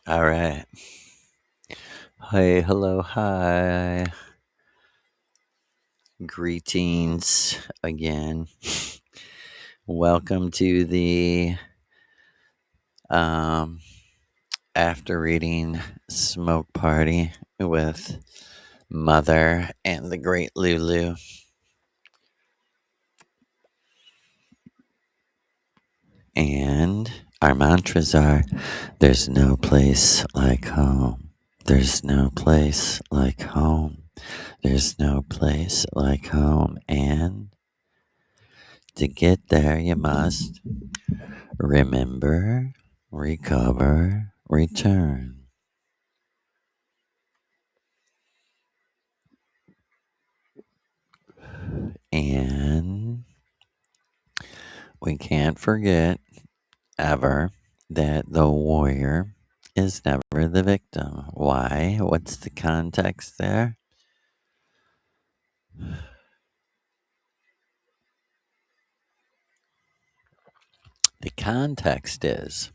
All right. Hey, hello, hi. Greetings again. Welcome to the um, after reading smoke party with Mother and the great Lulu. And our mantras are there's no place like home. There's no place like home. There's no place like home. And to get there, you must remember, recover, return. And we can't forget ever that the warrior is never the victim. Why? What's the context there? The context is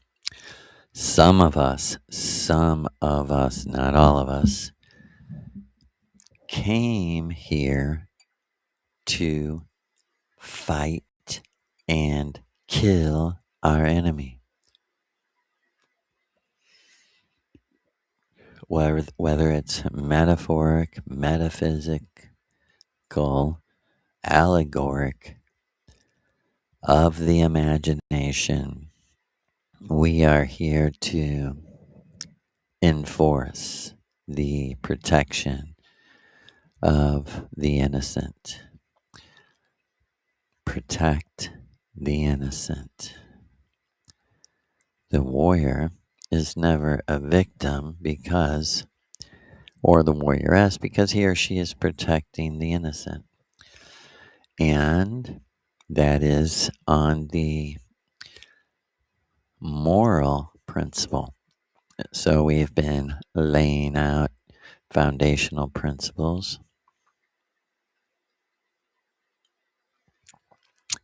some of us, not all of us, came here to fight and kill our enemy. Whether it's metaphoric, metaphysical, allegoric, of the imagination, we are here to enforce the protection of the innocent. Protect the innocent. The warrior is never a victim or the warrioress, because he or she is protecting the innocent. And that is on the moral principle. So we've been laying out foundational principles.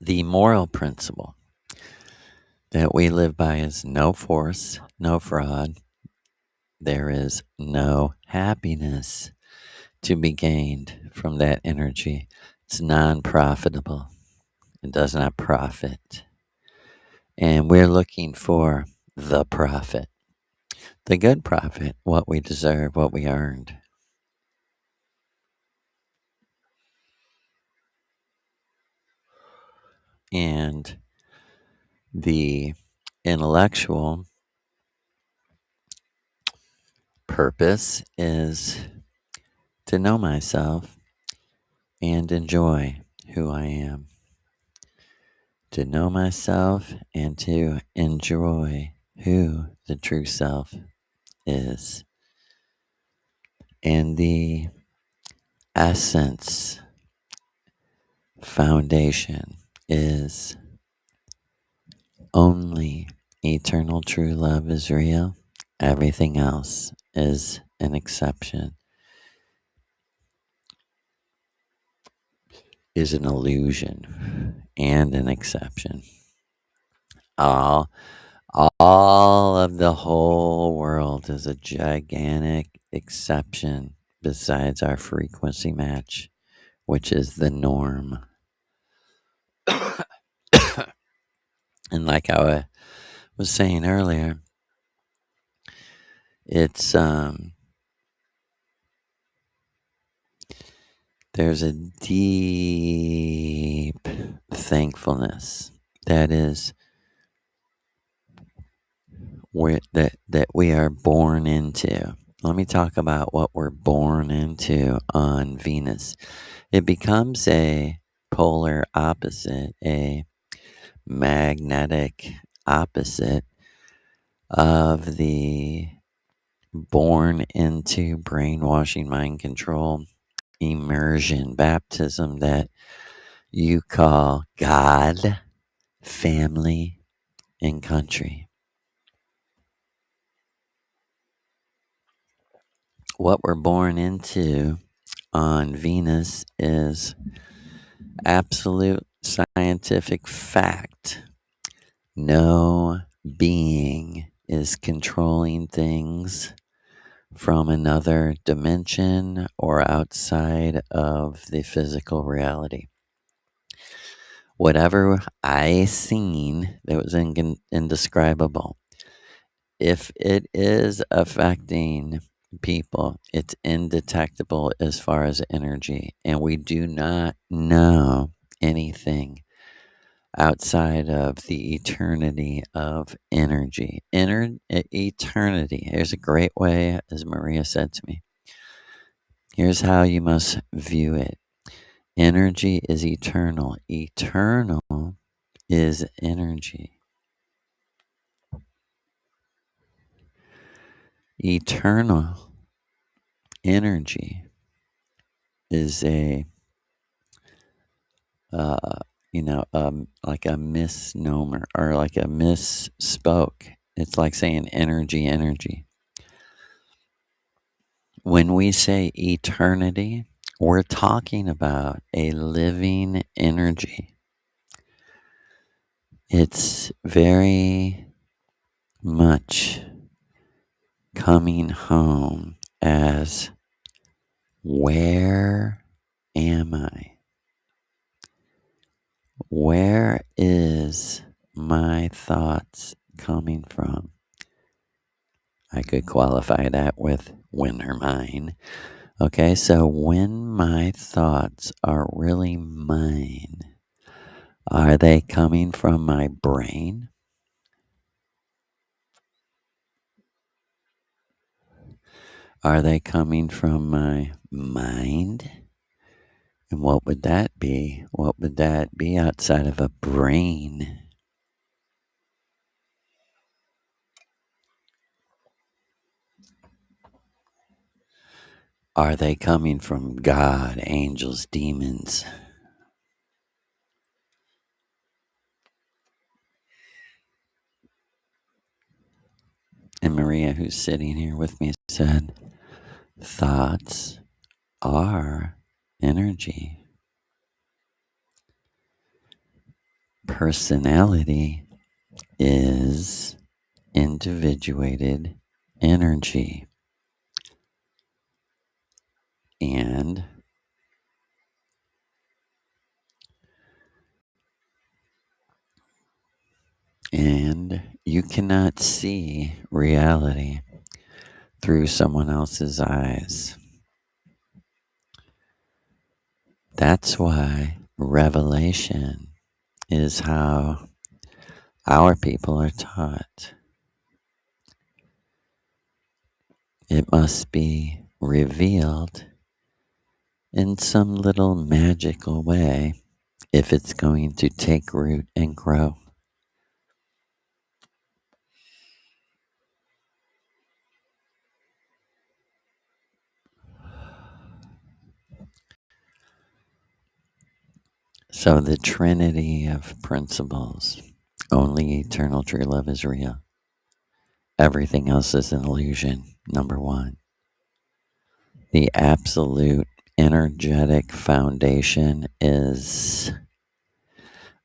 The moral principle that we live by is no force, no fraud. There is no happiness to be gained from that energy. It's non profitable, it does not profit. And we're looking for the profit, the good profit, what we deserve, what we earned. And the intellectual purpose is to know myself and enjoy who I am. To know myself and to enjoy who the true self is. And the essence foundation is only eternal true love is real. Everything else is an exception, is an illusion and an exception. All, all of the whole world is a gigantic exception besides our frequency match, which is the norm. And like I was saying earlier, it's there's a deep thankfulness that is that we are born into. Let me talk about what we're born into on Venus. It becomes a polar opposite, a magnetic opposite of the born into brainwashing, mind control, immersion, baptism that you call God, family, and country. What we're born into on Venus is absolute scientific fact. No being is controlling things from another dimension or outside of the physical reality. Whatever I seen that was indescribable, if it is affecting people, it's indetectable as far as energy, and we do not know anything outside of the eternity of energy. Eternity. Here's a great way, as Maria said to me. Here's how you must view it. Energy is eternal. Eternal is energy. Eternal energy is a uh, like a misnomer or like a misspoke. It's like saying energy, energy. When we say eternity, we're talking about a living energy. It's very much coming home as, where am I? Where is my thoughts coming from? I could qualify that with when are mine. Okay, so when my thoughts are really mine, are they coming from my brain? Are they coming from my mind? And what would that be? What would that be outside of a brain? Are they coming from God, angels, demons? And Maria, who's sitting here with me, said, thoughts are energy. Personality is individuated energy. And you cannot see reality through someone else's eyes. That's why revelation is how our people are taught. It must be revealed in some little magical way if it's going to take root and grow. So the trinity of principles, only eternal true love is real. Everything else is an illusion, number one. The absolute energetic foundation is,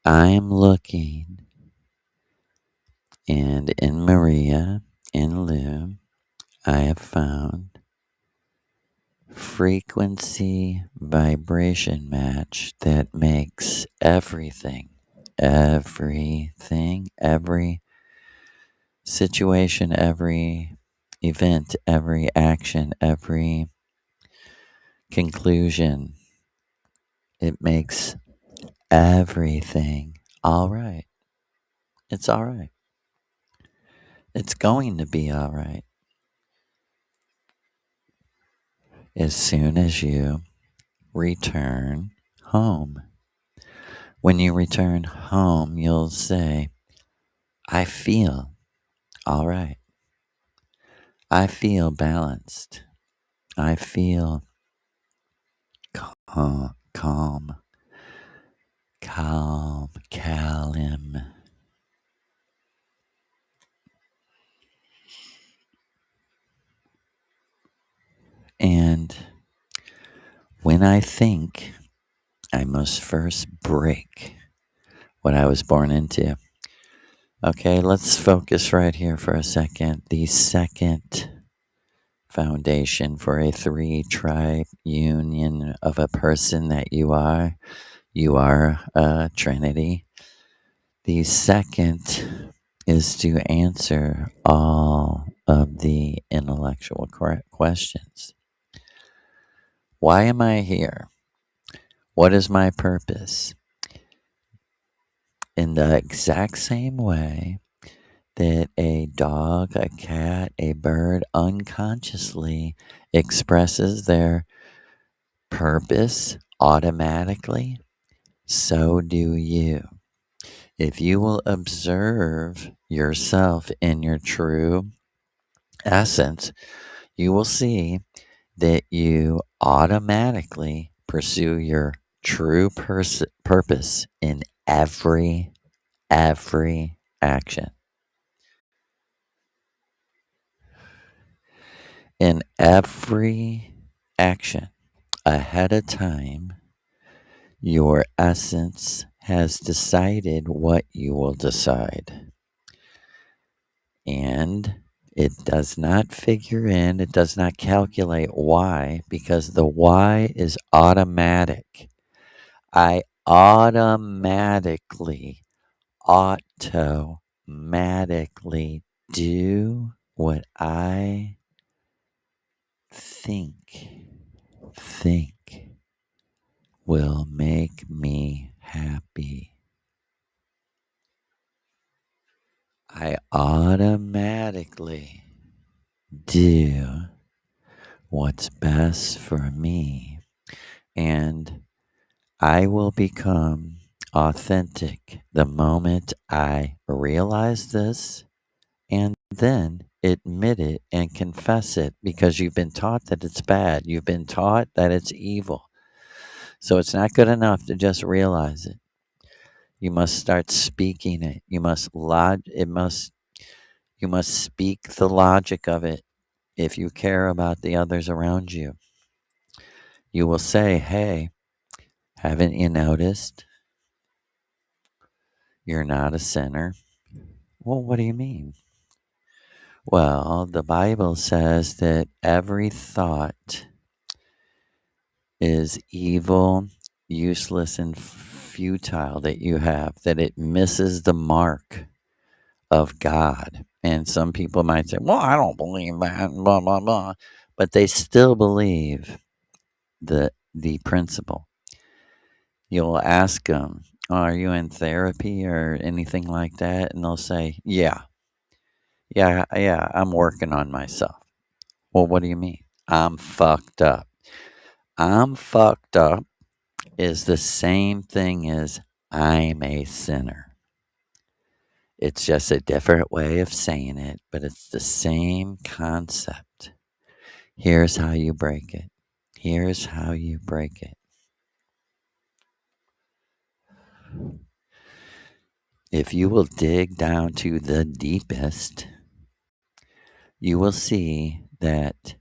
I'm looking, and in Maria, in Lou, I have found frequency vibration match that makes everything, every situation, every event, every action, every conclusion, it makes everything all right. It's all right. It's going to be all right as soon as you return home. When you return home, you'll say, I feel all right. I feel balanced. I feel calm, calm. And when I think, I must first break what I was born into. Okay, let's focus right here for a second. The second foundation for a three tribe union of a person that you are a Trinity. The second is to answer all of the intellectual questions. Why am I here? What is my purpose? In the exact same way that a dog, a cat, a bird unconsciously expresses their purpose automatically, so do you. If you will observe yourself in your true essence, you will see that you automatically pursue your true purpose in every action. In every action ahead of time, your essence has decided what you will decide. And it does not figure in, it does not calculate why, because the why is automatic. I automatically do what I think will make me happy. I automatically do what's best for me, and I will become authentic the moment I realize this and then admit it and confess it, because you've been taught that it's bad. You've been taught that it's evil. So it's not good enough to just realize it. You must start speaking it. You must speak the logic of it. If you care about the others around you, you will say, "Hey, haven't you noticed you're not a sinner?" Well, what do you mean? Well, the Bible says that every thought is evil, useless, and futile that you have, that it misses the mark of God. And some people might say, "Well, I don't believe that," blah, blah, blah. But they still believe the principle. You'll ask them, "Are you in therapy or anything like that?" And they'll say, yeah, I'm working on myself." Well, what do you mean? I'm fucked up. I'm fucked up is the same thing as I'm a sinner. It's just a different way of saying it, but it's the same concept. Here's how you break it. Here's how you break it. If you will dig down to the deepest, you will see that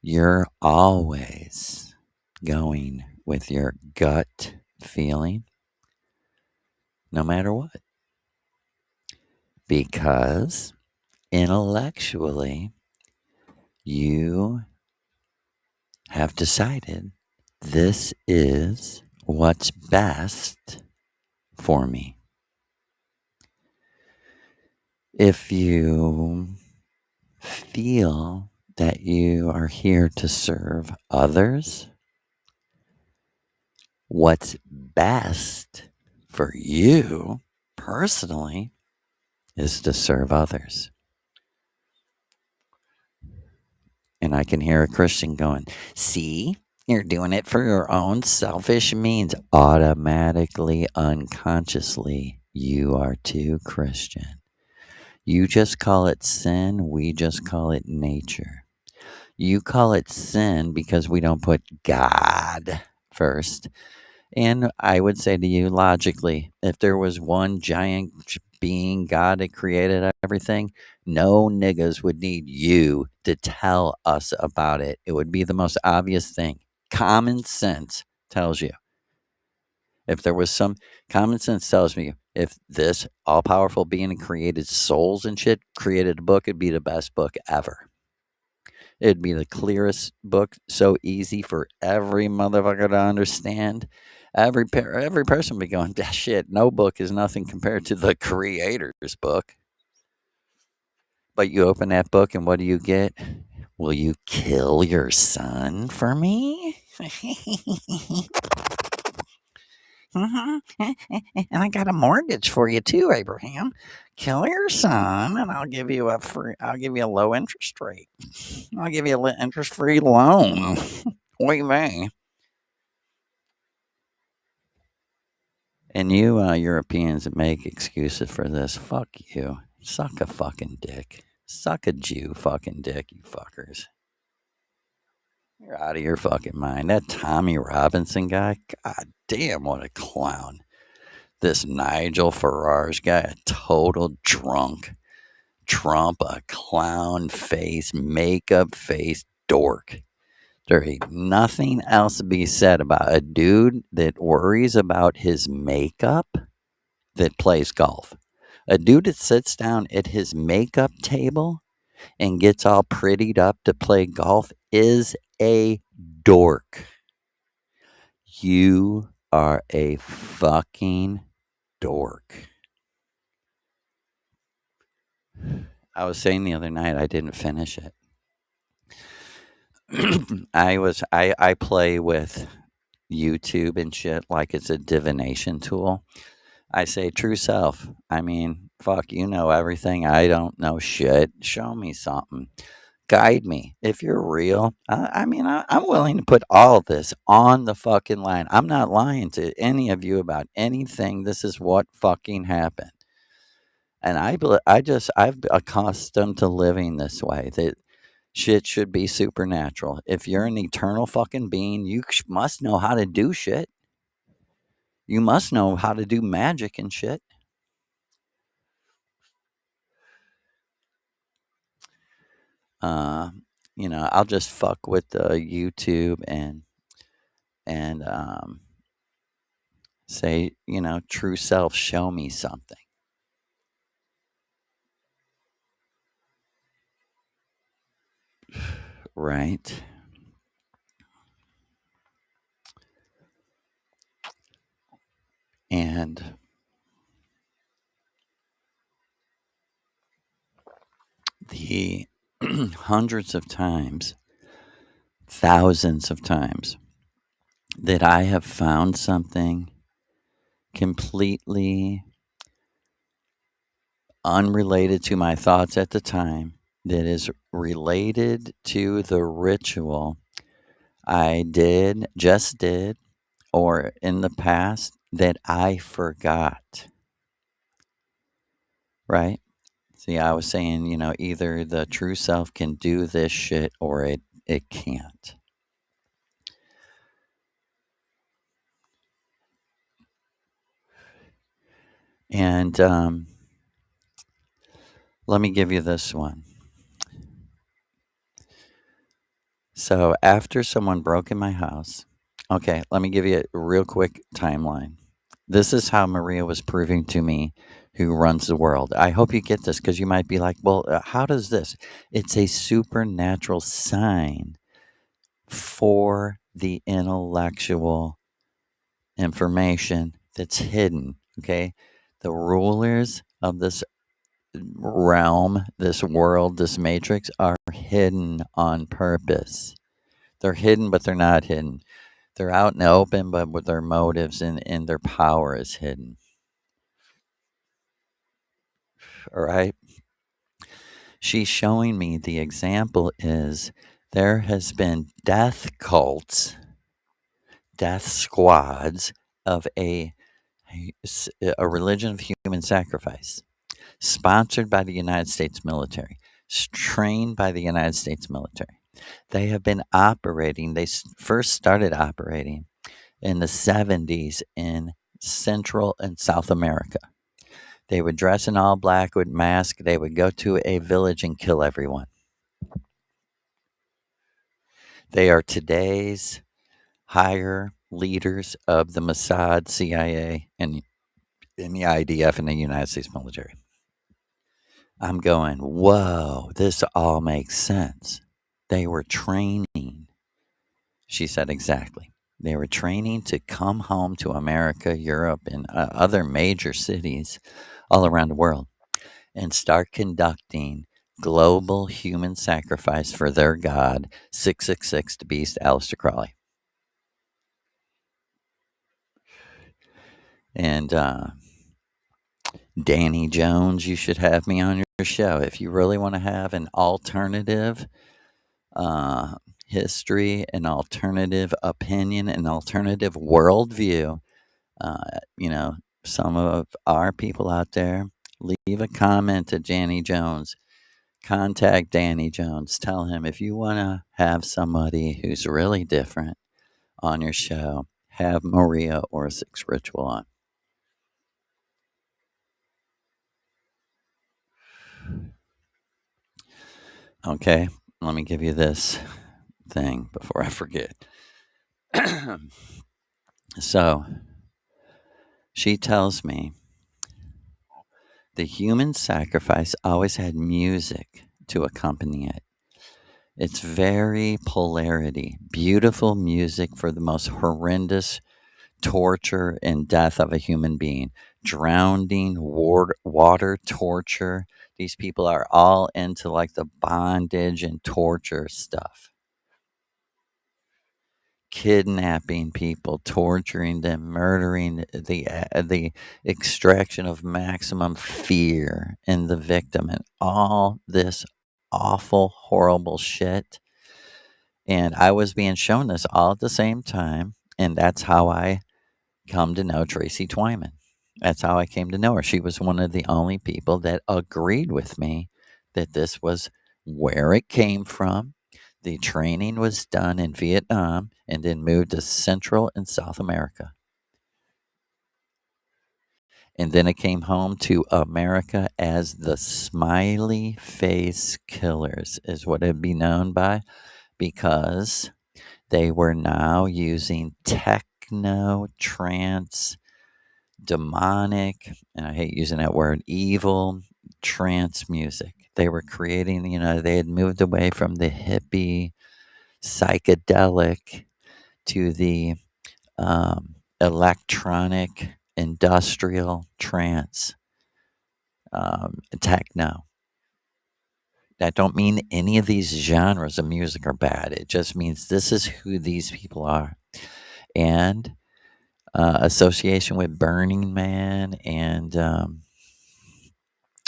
you're always going with your gut feeling, no matter what. Because intellectually, you have decided this is what's best for me. If you feel that you are here to serve others, what's best for you personally is to serve others. And I can hear a Christian going, "See, you're doing it for your own selfish means." Automatically, unconsciously, you are too Christian. You just call it sin. We just call it nature. You call it sin because we don't put God first. And I would say to you, logically, if there was one giant being, God that created everything, no niggas would need you to tell us about it. It would be the most obvious thing. Common sense tells you. If there was some common sense tells me If this all powerful being and created souls and shit created a book, it'd be the best book ever. It'd be the clearest book, so easy for every motherfucker to understand. Every person would be going, "Ah, shit, no book is nothing compared to the creator's book." But you open that book and what do you get? Will you kill your son for me? Mhm. And I got a mortgage for you too, Abraham. Kill your son, and I'll give you a low interest rate. I'll give you a interest free loan. Oy vey. And you Europeans that make excuses for this, fuck you. Suck a fucking dick. Suck a Jew fucking dick, you fuckers. You're out of your fucking mind. That Tommy Robinson guy, god damn, what a clown. This Nigel Farage guy, a total drunk. Trump, a clown face, makeup face dork. There ain't nothing else to be said about a dude that worries about his makeup that plays golf. A dude that sits down at his makeup table and gets all prettied up to play golf is a dork. You are a fucking dork. I was saying the other night I didn't finish it. I play with YouTube and shit like it's a divination tool. I say true self. I mean, fuck, you know everything. I don't know shit. Show me something. Guide me. If you're real, I'm willing to put all this on the fucking line. I'm not lying to any of you about anything. This is what fucking happened. And I've accustomed to living this way. That shit should be supernatural. If you're an eternal fucking being, you must know how to do shit. You must know how to do magic and shit. Uh, I'll just fuck with YouTube and say, true self, show me something, right? And the hundreds of times, thousands of times that I have found something completely unrelated to my thoughts at the time that is related to the ritual I just did, or in the past that I forgot, right? See, I was saying, either the true self can do this shit or it can't. And let me give you this one. So after someone broke in my house, okay, let me give you a real quick timeline. This is how Maria was proving to me who runs the world. I hope you get this because you might be like, well, how does this? It's a supernatural sign for the intellectual information that's hidden. Okay. The rulers of this realm, this world, this matrix are hidden on purpose. They're hidden, but they're not hidden. They're out in the open, but with their motives and their power is hidden. All right. She's showing me the example is there has been death cults, death squads of a religion of human sacrifice, sponsored by the United States military, trained by the United States military. They have been operating, first started operating in the 70s in Central and South America. They would dress in all black with masks. They would go to a village and kill everyone. They are today's higher leaders of the Mossad, CIA, and in the IDF in the United States military. I'm going, whoa, this all makes sense. They were training. She said, exactly. They were training to come home to America, Europe, and other major cities all around the world and start conducting global human sacrifice for their god, 666, the beast, Aleister Crowley. And Danny Jones, you should have me on your show. If you really want to have an alternative uh, history, an alternative opinion, an alternative worldview, you know, some of our people out there, leave a comment to Danny Jones. Contact Danny Jones. Tell him if you want to have somebody who's really different on your show, have Maria Orsic's ritual on. Okay, let me give you this thing before I forget. So she tells me the human sacrifice always had music to accompany it. It's very polarity, beautiful music for the most horrendous torture and death of a human being, drowning, water torture. These people are all into like the bondage and torture stuff. Kidnapping people, torturing them, murdering the extraction of maximum fear in the victim, and all this awful, horrible shit. And I was being shown this all at the same time, and that's how I come to know Tracy Twyman. That's how I came to know her. She was one of the only people that agreed with me that this was where it came from. The training was done in Vietnam and then moved to Central and South America. And then it came home to America as the Smiley Face Killers, is what it'd be known by, because they were now using techno, trance, demonic, and I hate using that word, evil trance music. They were creating, they had moved away from the hippie, psychedelic to the electronic, industrial trance, techno. That don't mean any of these genres of music are bad. It just means this is who these people are. And association with Burning Man and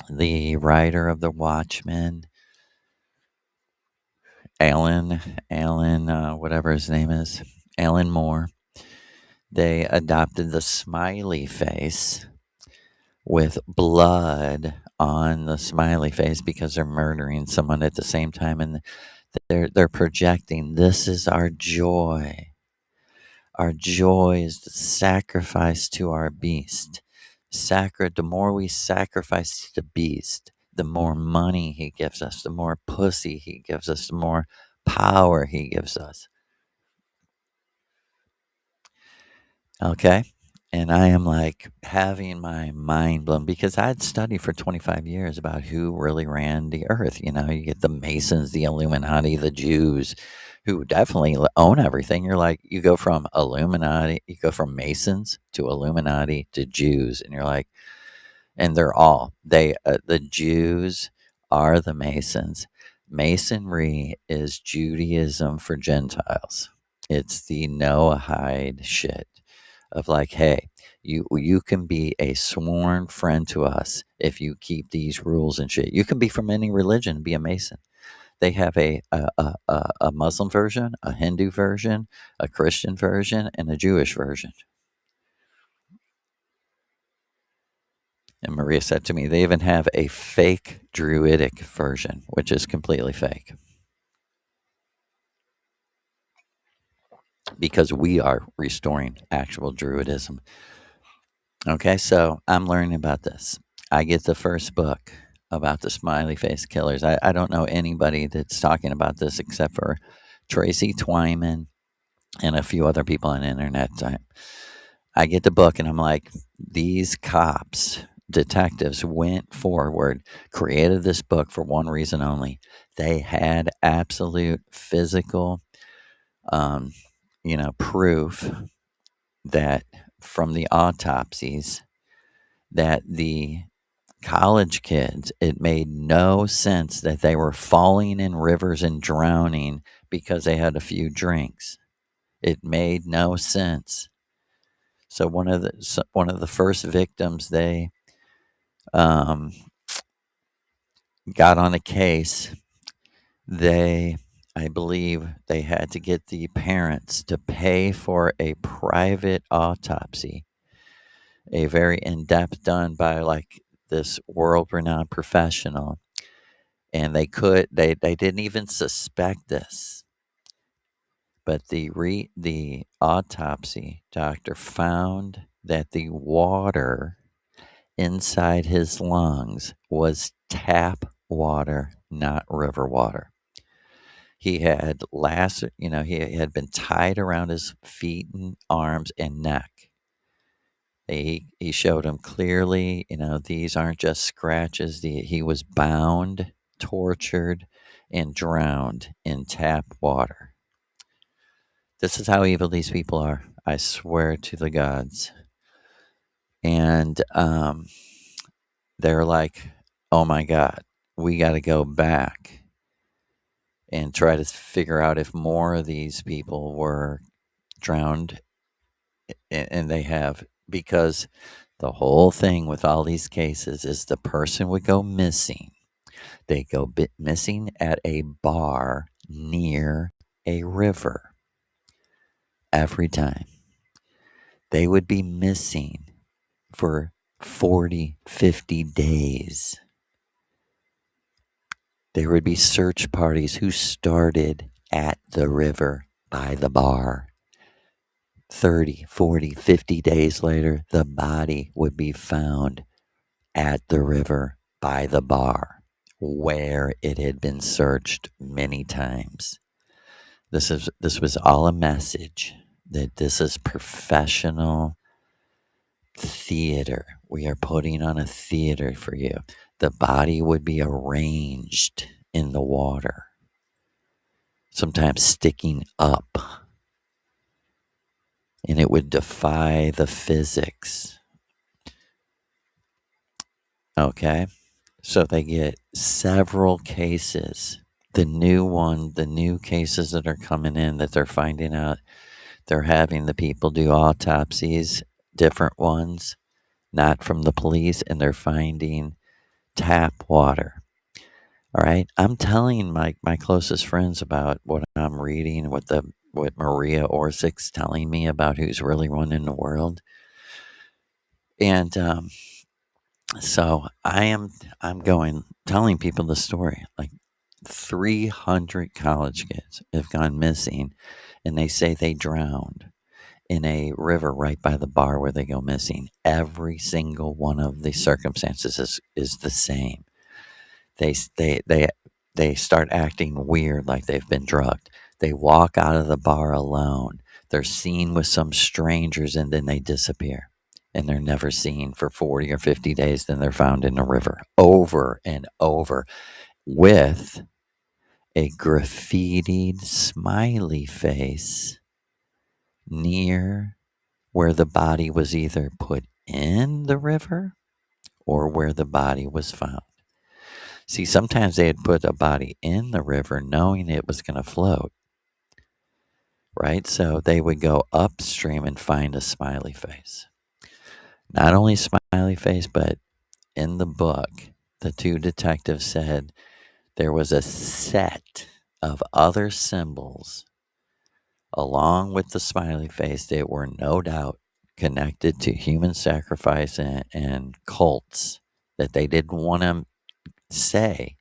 the writer of The Watchmen, Alan, whatever his name is, Alan Moore. They adopted the smiley face with blood on the smiley face because they're murdering someone at the same time, and they're projecting this is our joy. Our joy is the sacrifice to our beast. The more we sacrifice to the beast, the more money he gives us, the more pussy he gives us, the more power he gives us. Okay? And I am like having my mind blown because I'd studied for 25 years about who really ran the earth. You get the Masons, the Illuminati, the Jews who definitely own everything. You go from Illuminati, you go from Masons to Illuminati to Jews, and you're like, and the Jews are the Masons. Masonry is Judaism for Gentiles. It's the Noahide shit of like, hey, you can be a sworn friend to us if you keep these rules and shit. You can be from any religion and be a Mason. They have a Muslim version, a Hindu version, a Christian version, and a Jewish version. And Maria said to me, they even have a fake druidic version, which is completely fake. Because we are restoring actual druidism. Okay, so I'm learning about this. I get the first book about the smiley face killers. I don't know anybody that's talking about this except for Tracy Twyman and a few other people on the internet. I get the book and I'm like, these cops, detectives went forward, created this book for one reason only. They had absolute physical, um, proof that from the autopsies that the college kids, it made no sense that they were falling in rivers and drowning because they had a few drinks. It made no sense. So one of the first victims they um, got on a case, they I believe they had to get the parents to pay for a private autopsy, a very in depth done by like this world renowned professional, and they didn't even suspect this, but the autopsy doctor found that the water inside his lungs was tap water, not river water. He had he had been tied around his feet and arms and neck. He showed him clearly, these aren't just scratches. He was bound, tortured, and drowned in tap water. This is how evil these people are. I swear to the gods. And they're like, oh my God, we got to go back and try to figure out if more of these people were drowned. And they have, because the whole thing with all these cases is the person would go missing. They go missing at a bar near a river every time. They would be missing for 40, 50 days. There would be search parties who started at the river by the bar. 30, 40, 50 days later, the body would be found at the river by the bar where it had been searched many times. This was all a message that this is professional theater. We are putting on a theater for you. The body would be arranged in the water, sometimes sticking up, and it would defy the physics. Okay? So they get several cases. The new cases that are coming in that they're finding out, they're having the people do autopsies, different ones, not from the police, and they're finding tap water. All right. I'm telling my closest friends about what I'm reading, what Maria Orsic's telling me about who's really running the world. And so I'm going telling people the story. Like 300 college kids have gone missing, and they say they drowned in a river right by the bar where they go missing. Every single one of the circumstances is the same. They s- they start acting weird, like they've been drugged. They walk out of the bar alone. They're seen with some strangers, and then they disappear. And they're never seen for 40 or 50 days. Then they're found in a river over and over with a graffitied smiley face near where the body was either put in the river or where the body was found. See, sometimes they'd put a body in the river knowing it was going to float, right? So they would go upstream and find a smiley face. Not only smiley face, but in the book, the two detectives said there was a set of other symbols along with the smiley face that were no doubt connected to human sacrifice and cults that they didn't want to say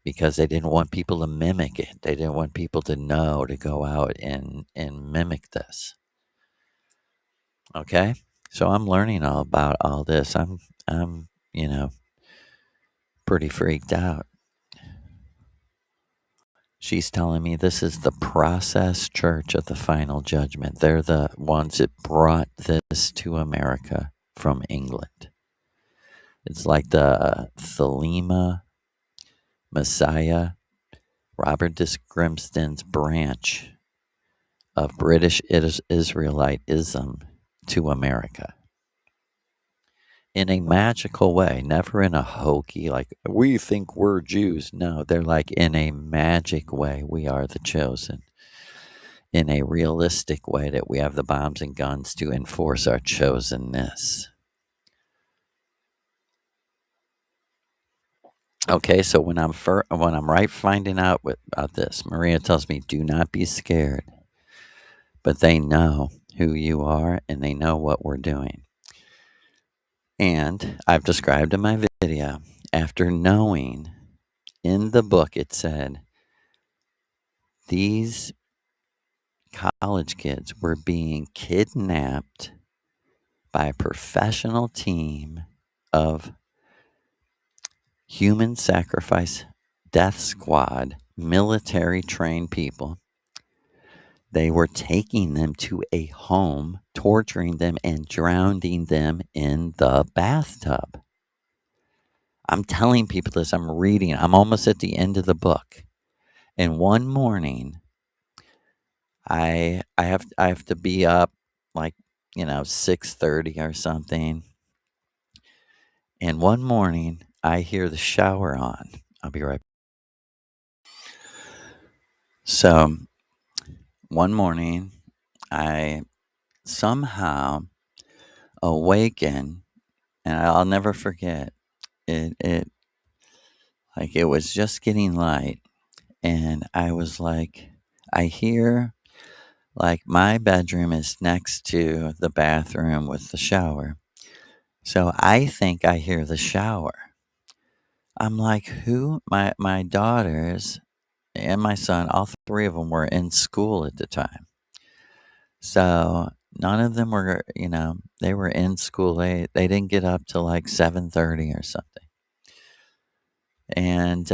because they didn't want people to mimic it. They didn't want people to know to go out and mimic this. Okay? So I'm learning all about all this. I'm, pretty freaked out. She's telling me this is the process church of the final judgment. They're the ones that brought this to America from England. It's like the Thelema Messiah, Robert Grimston's branch of British Israelitism to America in a magical way, never in a hokey, like, we think we're Jews. No, they're like, in a magic way, we are the chosen. In a realistic way, that we have the bombs and guns to enforce our chosenness. Okay, so when I'm finding out about this, Maria tells me, do not be scared. But they know who you are and they know what we're doing. And I've described in my video, after knowing in the book it said these college kids were being kidnapped by a professional team of human sacrifice death squad military trained people. They were taking them to a home, torturing them, and drowning them in the bathtub. I'm telling people this. I'm reading. I'm almost at the end of the book. And one morning, I have to be up like 6:30 or something. And one morning, I hear the shower on. I'll be right. So one morning, I somehow awaken, and I'll never forget it. It was just getting light, and I was like, I hear, like, my bedroom is next to the bathroom with the shower. So I think I hear the shower. I'm like, who? My daughters and my son, all three of them were in school at the time. So none of them were, they were in school. They didn't get up till like 7:30 or something. And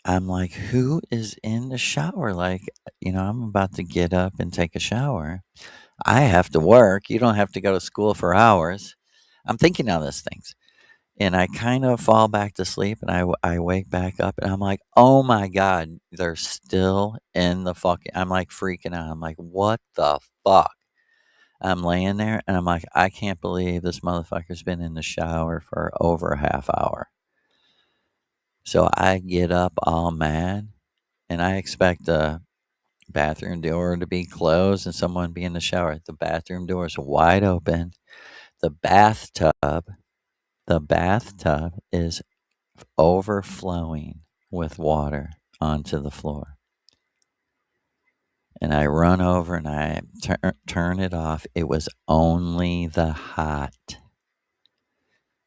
I'm like, who is in the shower? Like, I'm about to get up and take a shower. I have to work. You don't have to go to school for hours. I'm thinking all these things. And I kind of fall back to sleep and I wake back up and I'm like, oh my God, they're still in the fucking. I'm like freaking out. I'm like, what the fuck? I'm laying there and I'm like, I can't believe this motherfucker's been in the shower for over a half hour. So I get up all mad and I expect the bathroom door to be closed and someone be in the shower. The bathroom door is wide open. The bathtub, the bathtub is overflowing with water onto the floor. And I run over and I turn it off. It was only the hot.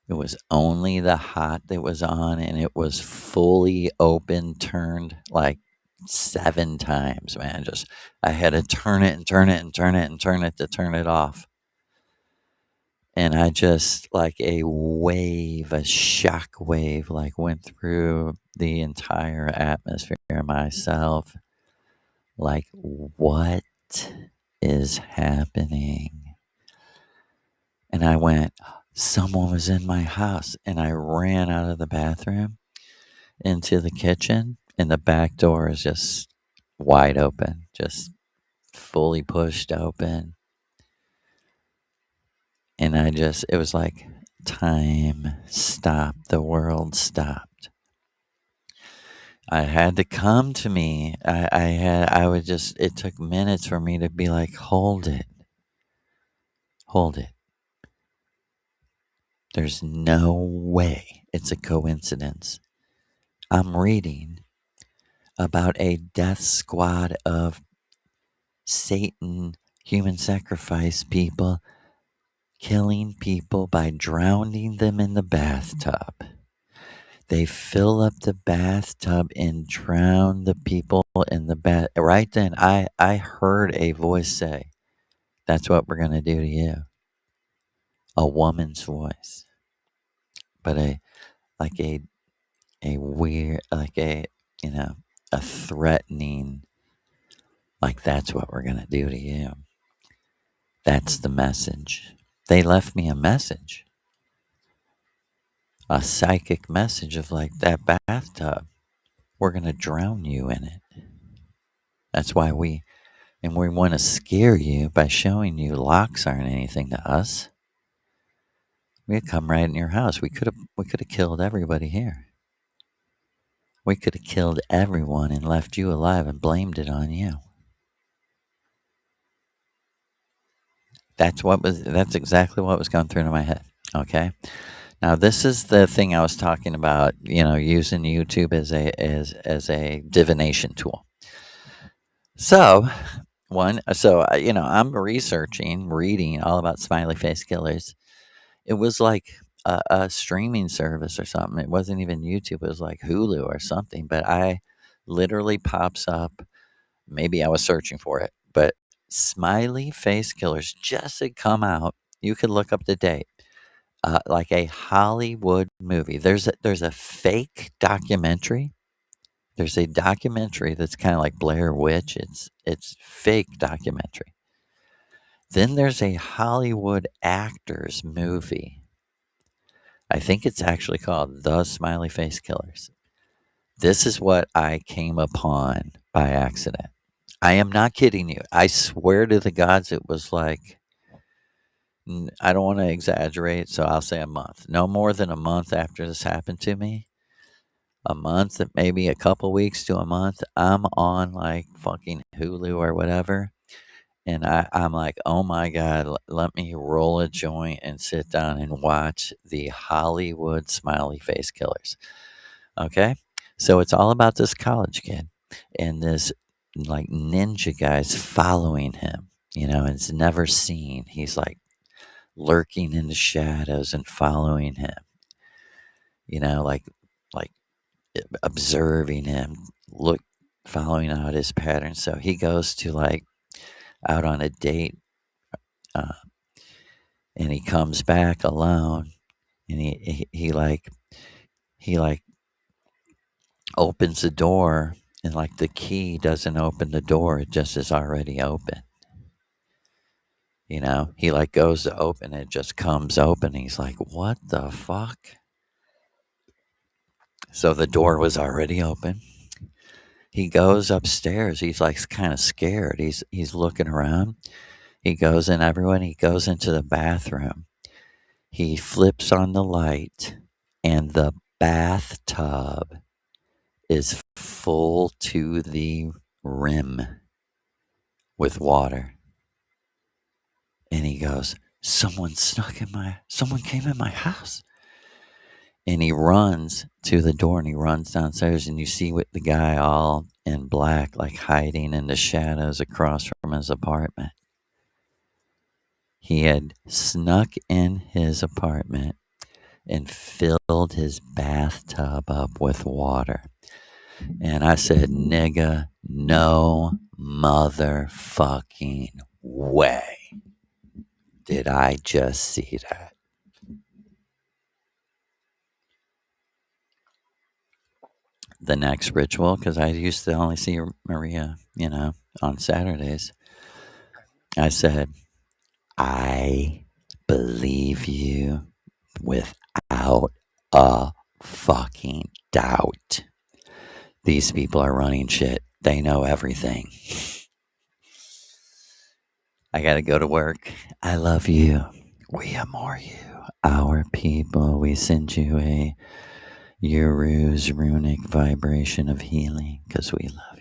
It was only the hot that was on, and it was fully open, turned like 7 times, man. Just I had to turn it and turn it and turn it and turn it to turn it off. And I just, like a wave, a shock wave, like went through the entire atmosphere myself. Like, what is happening? And I went, someone was in my house. And I ran out of the bathroom into the kitchen, and the back door is just wide open, just fully pushed open. And it was like time stopped, the world stopped. I had to come to me. It took minutes for me to be like, hold it. Hold it. There's no way it's a coincidence. I'm reading about a death squad of Satan human sacrifice people killing people by drowning them in the bathtub. They fill up the bathtub and drown the people in the bath. Right then, I heard a voice say, that's what we're going to do to you. A woman's voice. But a weird, like a, a threatening, like that's what we're going to do to you. That's the message. They left me a message, a psychic message of like that bathtub. We're going to drown you in it. That's why we want to scare you by showing you locks aren't anything to us. We could come right in your house. We could have killed everybody here. We could have killed everyone and left you alive and blamed it on you. That's exactly what was going through my head. Okay. Now this is the thing I was talking about, using YouTube as a divination tool. So, I'm reading all about smiley face killers. It was like a streaming service or something. It wasn't even YouTube. It was like Hulu or something. But I literally pops up. Maybe I was searching for it, but smiley face killers just had come out. You could look up the date. Like a Hollywood movie. There's a fake documentary. There's a documentary that's kind of like Blair Witch. It's fake documentary. Then there's a Hollywood actors movie. I think it's actually called The Smiley Face Killers. This is what I came upon by accident. I am not kidding you. I swear to the gods it was like, I don't want to exaggerate, so I'll say a month. No more than a month after this happened to me. A month, maybe a couple weeks to a month. I'm on like fucking Hulu or whatever. And I'm like, oh my God, let me roll a joint and sit down and watch the Hollywood Smiley Face Killers. Okay. So it's all about this college kid and this like ninja guy's following him, and it's never seen. He's like lurking in the shadows and following him, like observing him, following out his patterns. So he goes to like out on a date, uh, and he comes back alone, and he opens the door, and like the key doesn't open the door; it just is already open. He like goes to open it, just comes open. He's like, "What the fuck?" So the door was already open. He goes upstairs. He's like kind of scared. He's looking around. He goes in everyone. He goes into the bathroom. He flips on the light, and the bathtub is full to the rim with water. And he goes, someone came in my house. And he runs to the door and he runs downstairs, and you see the guy all in black, like hiding in the shadows across from his apartment. He had snuck in his apartment and filled his bathtub up with water. And I said, nigga, no motherfucking way did I just see that. The next ritual, because I used to only see Maria, on Saturdays, I said, I believe you without a fucking doubt. These people are running shit. They know everything. I gotta go to work. I love you. We adore you. Our people. We send you a Uru's runic vibration of healing because we love you.